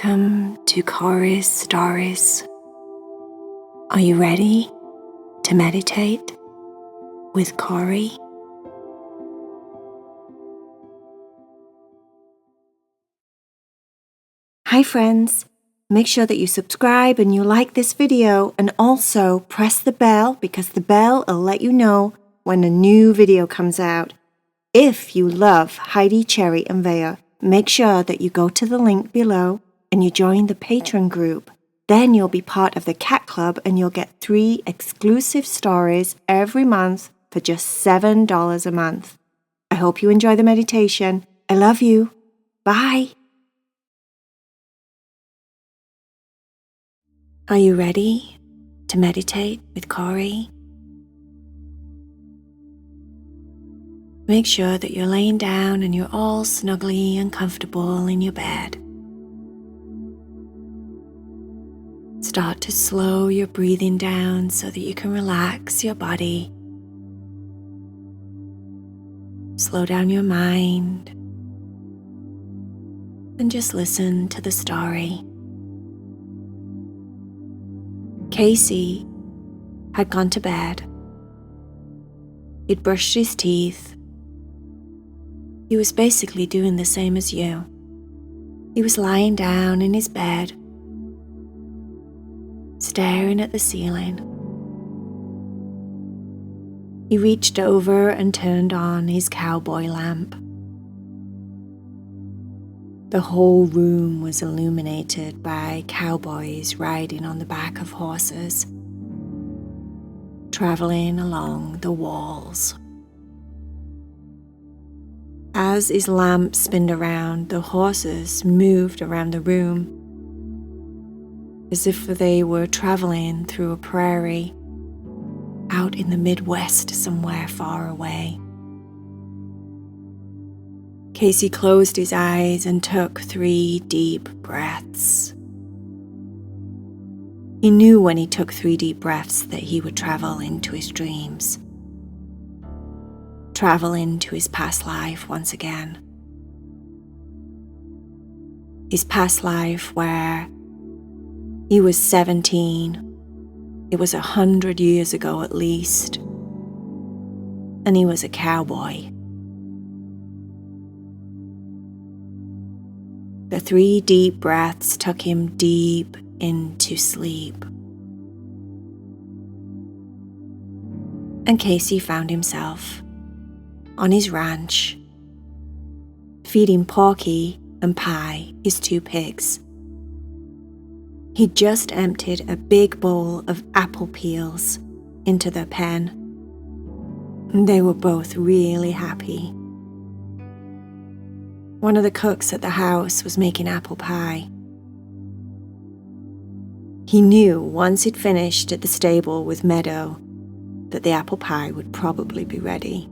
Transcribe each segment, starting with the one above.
Welcome to Cory's Stories. Are you ready to meditate with Cory? Hi friends, make sure that you subscribe and you like this video, and also press the bell because the bell will let you know when a new video comes out. If you love HEIDI, Cherry and VAYA, make sure that you go to the link below and you join the Patreon group. Then you'll be part of the Cat Club and you'll get 3 exclusive stories every month for just $7 a month. I hope you enjoy the meditation. I love you. Bye. Are you ready to meditate with Cory? Make sure that you're laying down and you're all snugly and comfortable in your bed. Start to slow your breathing down so that you can relax your body. Slow down your mind and just listen to the story. Casey had gone to bed. He'd brushed his teeth. He was basically doing the same as you. He was lying down in his bed, staring at the ceiling. He reached over and turned on his Cowboy lamp. The whole room was illuminated by cowboys riding on the back of horses, traveling along the walls. As his lamp spinned around, the horses moved around the room as if they were traveling through a prairie out in the Midwest somewhere far away. Casey closed his eyes and took 3 deep breaths. He knew when he took 3 deep breaths that he would travel into his dreams, travel into his past life once again. His past life where he was 17, it was 100 years ago at least, and he was a cowboy. The 3 deep breaths took him deep into sleep. And Casey found himself on his ranch, feeding Porky and Pie, his 2 pigs. He'd just emptied a big bowl of apple peels into their pen. They were both really happy. One of the cooks at the house was making apple pie. He knew once he'd finished at the stable with Meadow that the apple pie would probably be ready.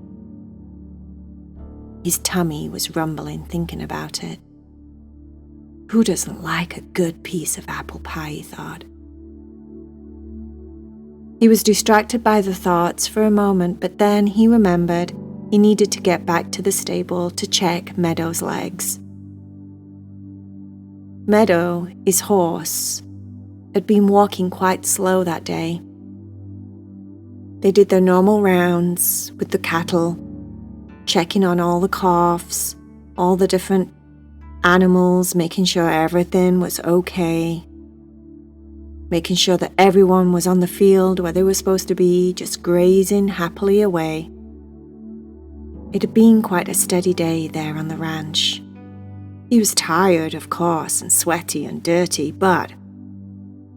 His tummy was rumbling thinking about it. Who doesn't like a good piece of apple pie, he thought. He was distracted by the thoughts for a moment, but then he remembered he needed to get back to the stable to check Meadow's legs. Meadow, his horse, had been walking quite slow that day. They did their normal rounds with the cattle, checking on all the calves, all the different animals, making sure everything was okay, making sure that everyone was on the field where they were supposed to be, just grazing happily away. It had been quite a steady day there on the ranch. He was tired, of course, and sweaty and dirty, but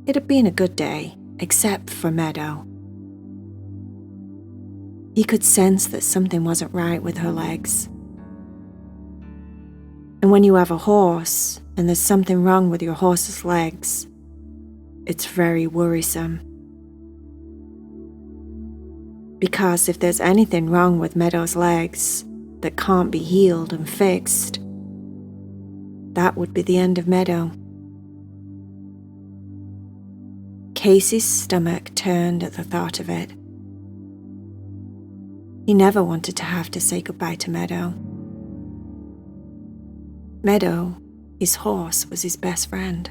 it had been a good day, except for Meadow. He could sense that something wasn't right with her legs. And when you have a horse and there's something wrong with your horse's legs, it's very worrisome. Because if there's anything wrong with Meadow's legs that can't be healed and fixed, that would be the end of Meadow. Casey's stomach turned at the thought of it. He never wanted to have to say goodbye to Meadow. Meadow his horse was his best friend.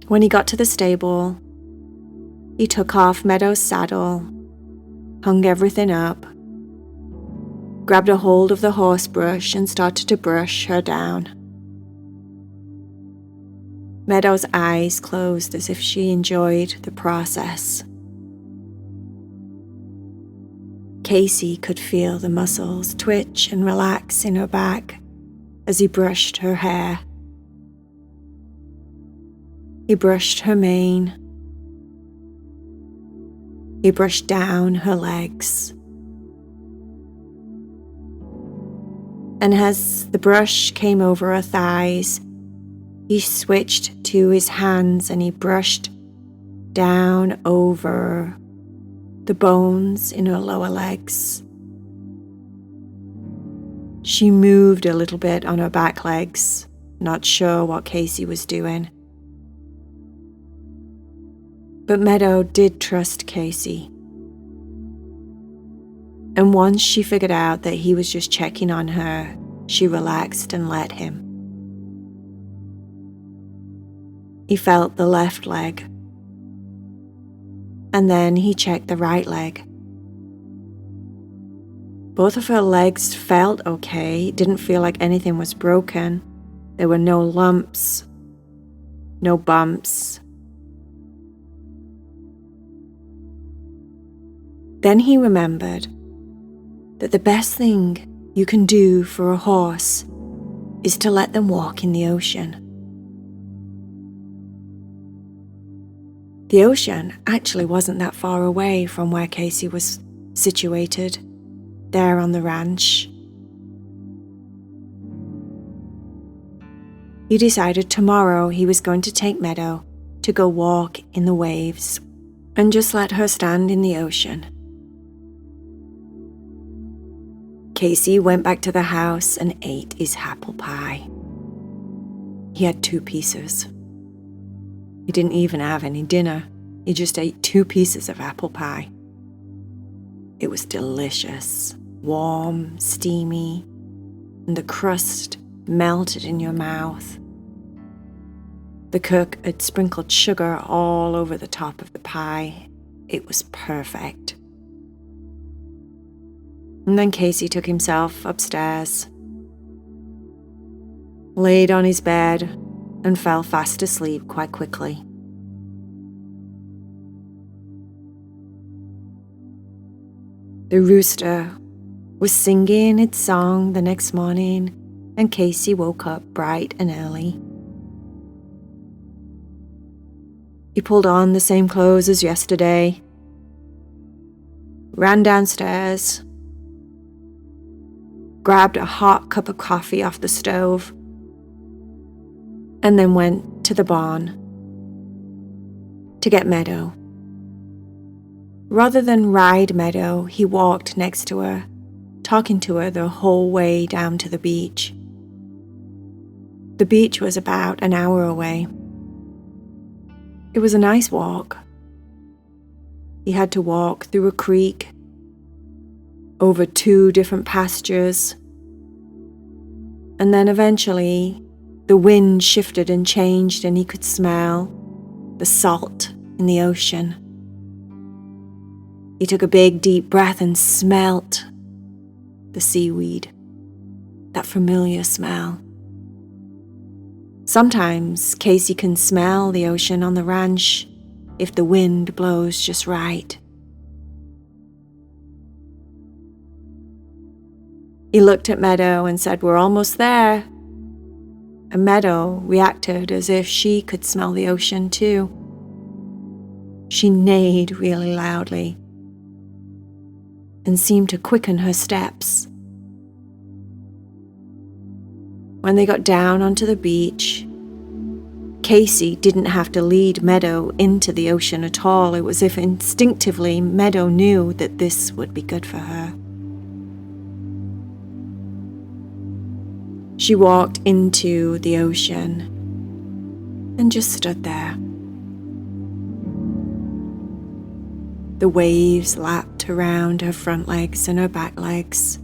When he got to the stable, he took off Meadow's saddle, hung everything up, grabbed a hold of the horse brush and started to brush her down. Meadow's eyes closed as if she enjoyed the process. Casey could feel the muscles twitch and relax in her back as he brushed her hair. He brushed her mane. He brushed down her legs. And as the brush came over her thighs, he switched to his hands and he brushed down over the bones in her lower legs. She moved a little bit on her back legs, not sure what Casey was doing. But Meadow did trust Casey. And once she figured out that he was just checking on her, she relaxed and let him. He felt the left leg. And then he checked the right leg. Both of her legs felt okay. It didn't feel like anything was broken. There were no lumps, no bumps. Then he remembered that the best thing you can do for a horse is to let them walk in the ocean. The ocean actually wasn't that far away from where Casey was situated, there on the ranch. He decided tomorrow he was going to take Meadow to go walk in the waves and just let her stand in the ocean. Casey went back to the house and ate his apple pie. He had 2 pieces. He didn't even have any dinner. He just ate 2 pieces of apple pie. It was delicious, warm, steamy, and the crust melted in your mouth. The cook had sprinkled sugar all over the top of the pie. It was perfect. And then Casey took himself upstairs, laid on his bed, and fell fast asleep quite quickly. The rooster was singing its song the next morning, and Casey woke up bright and early. He pulled on the same clothes as yesterday, ran downstairs, grabbed a hot cup of coffee off the stove, and then went to the barn to get Meadow. Rather than ride Meadow, he walked next to her, talking to her the whole way down to the beach. The beach was about an hour away. It was a nice walk. He had to walk through a creek, over 2 different pastures, and then eventually the wind shifted and changed and he could smell the salt in the ocean. He took a big deep breath and smelt the seaweed, that familiar smell. Sometimes Casey can smell the ocean on the ranch if the wind blows just right. He looked at Meadow and said, "We're almost there." And Meadow reacted as if she could smell the ocean too. She neighed really loudly and seemed to quicken her steps. When they got down onto the beach, Casey didn't have to lead Meadow into the ocean at all. It was as if instinctively Meadow knew that this would be good for her. She walked into the ocean and just stood there. The waves lapped around her front legs and her back legs.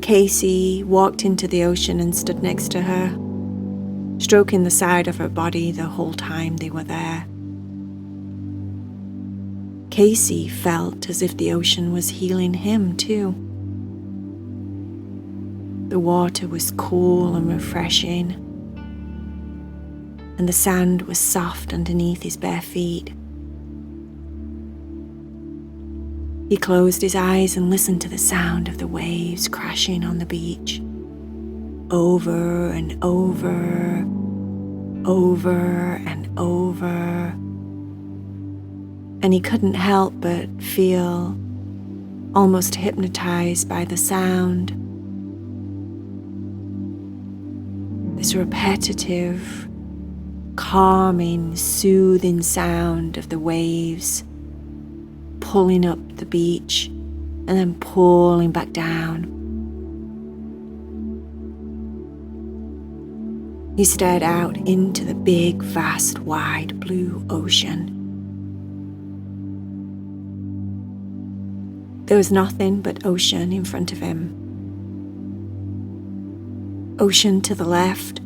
Casey walked into the ocean and stood next to her, stroking the side of her body the whole time they were there. Casey felt as if the ocean was healing him too. The water was cool and refreshing, and the sand was soft underneath his bare feet. He closed his eyes and listened to the sound of the waves crashing on the beach, over and over, over and over. And he couldn't help but feel almost hypnotized by the sound. This repetitive, calming, soothing sound of the waves pulling up the beach and then pulling back down. He stared out into the big, vast, wide blue ocean. There was nothing but ocean in front of him. Ocean to the left,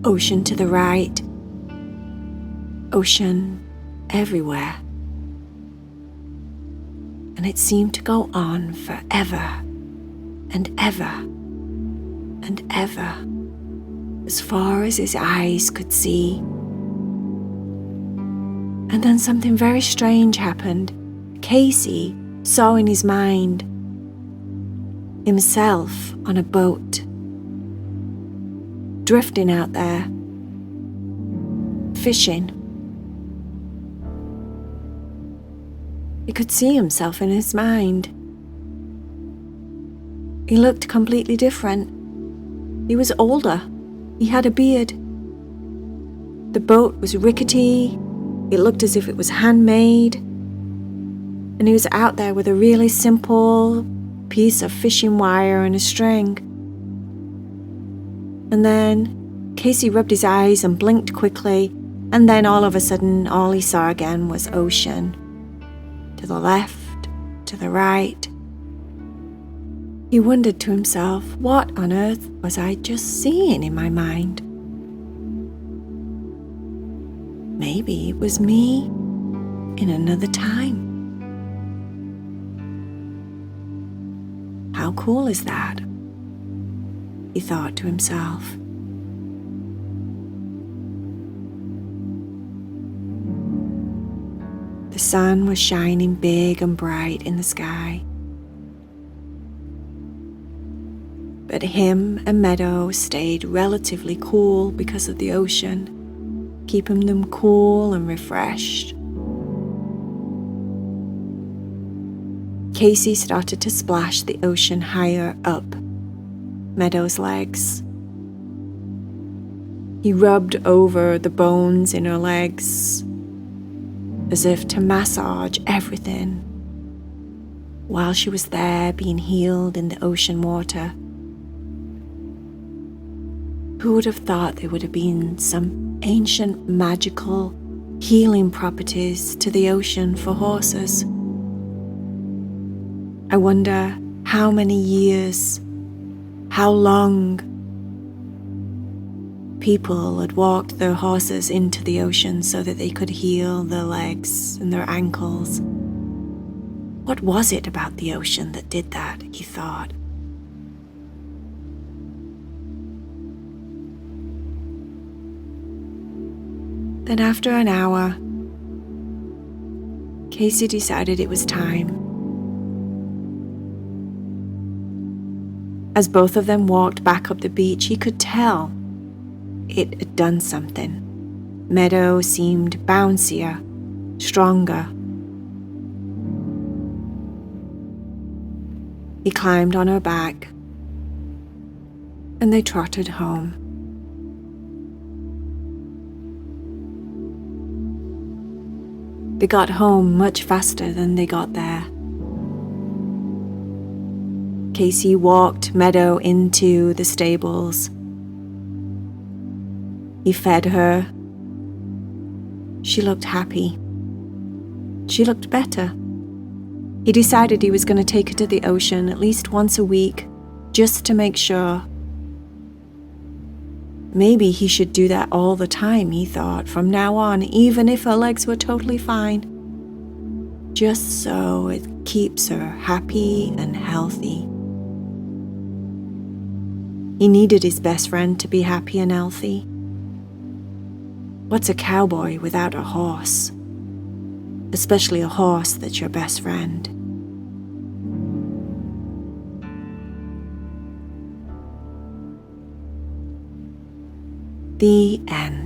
ocean to the right, ocean everywhere. And it seemed to go on forever and ever and ever, as far as his eyes could see. And then something very strange happened. Casey saw in his mind himself on a boat, drifting out there, fishing. He could see himself in his mind. He looked completely different. He was older. He had a beard. The boat was rickety. It looked as if it was handmade. And he was out there with a really simple piece of fishing wire and a string. And then Casey rubbed his eyes and blinked quickly, and then all of a sudden, all he saw again was ocean. To the left, to the right. He wondered to himself, what on earth was I just seeing in my mind? Maybe it was me in another time. How cool is that? He thought to himself. The sun was shining big and bright in the sky. But him and Meadow stayed relatively cool because of the ocean, keeping them cool and refreshed. Casey started to splash the ocean higher up Meadow's legs. He rubbed over the bones in her legs, as if to massage everything, while she was there being healed in the ocean water. Who would have thought there would have been some ancient magical healing properties to the ocean for horses? I wonder how many years, how long people had walked their horses into the ocean so that they could heal their legs and their ankles. What was it about the ocean that did that, he thought. Then after an hour, Casey decided it was time. As both of them walked back up the beach, he could tell it had done something. Meadow seemed bouncier, stronger. He climbed on her back, and they trotted home. They got home much faster than they got there. Casey walked Meadow into the stables. He fed her. She looked happy. She looked better. He decided he was going to take her to the ocean at least once a week, just to make sure. Maybe he should do that all the time, he thought, from now on, even if her legs were totally fine. Just so it keeps her happy and healthy. He needed his best friend to be happy and healthy. What's a cowboy without a horse? Especially a horse that's your best friend. The end.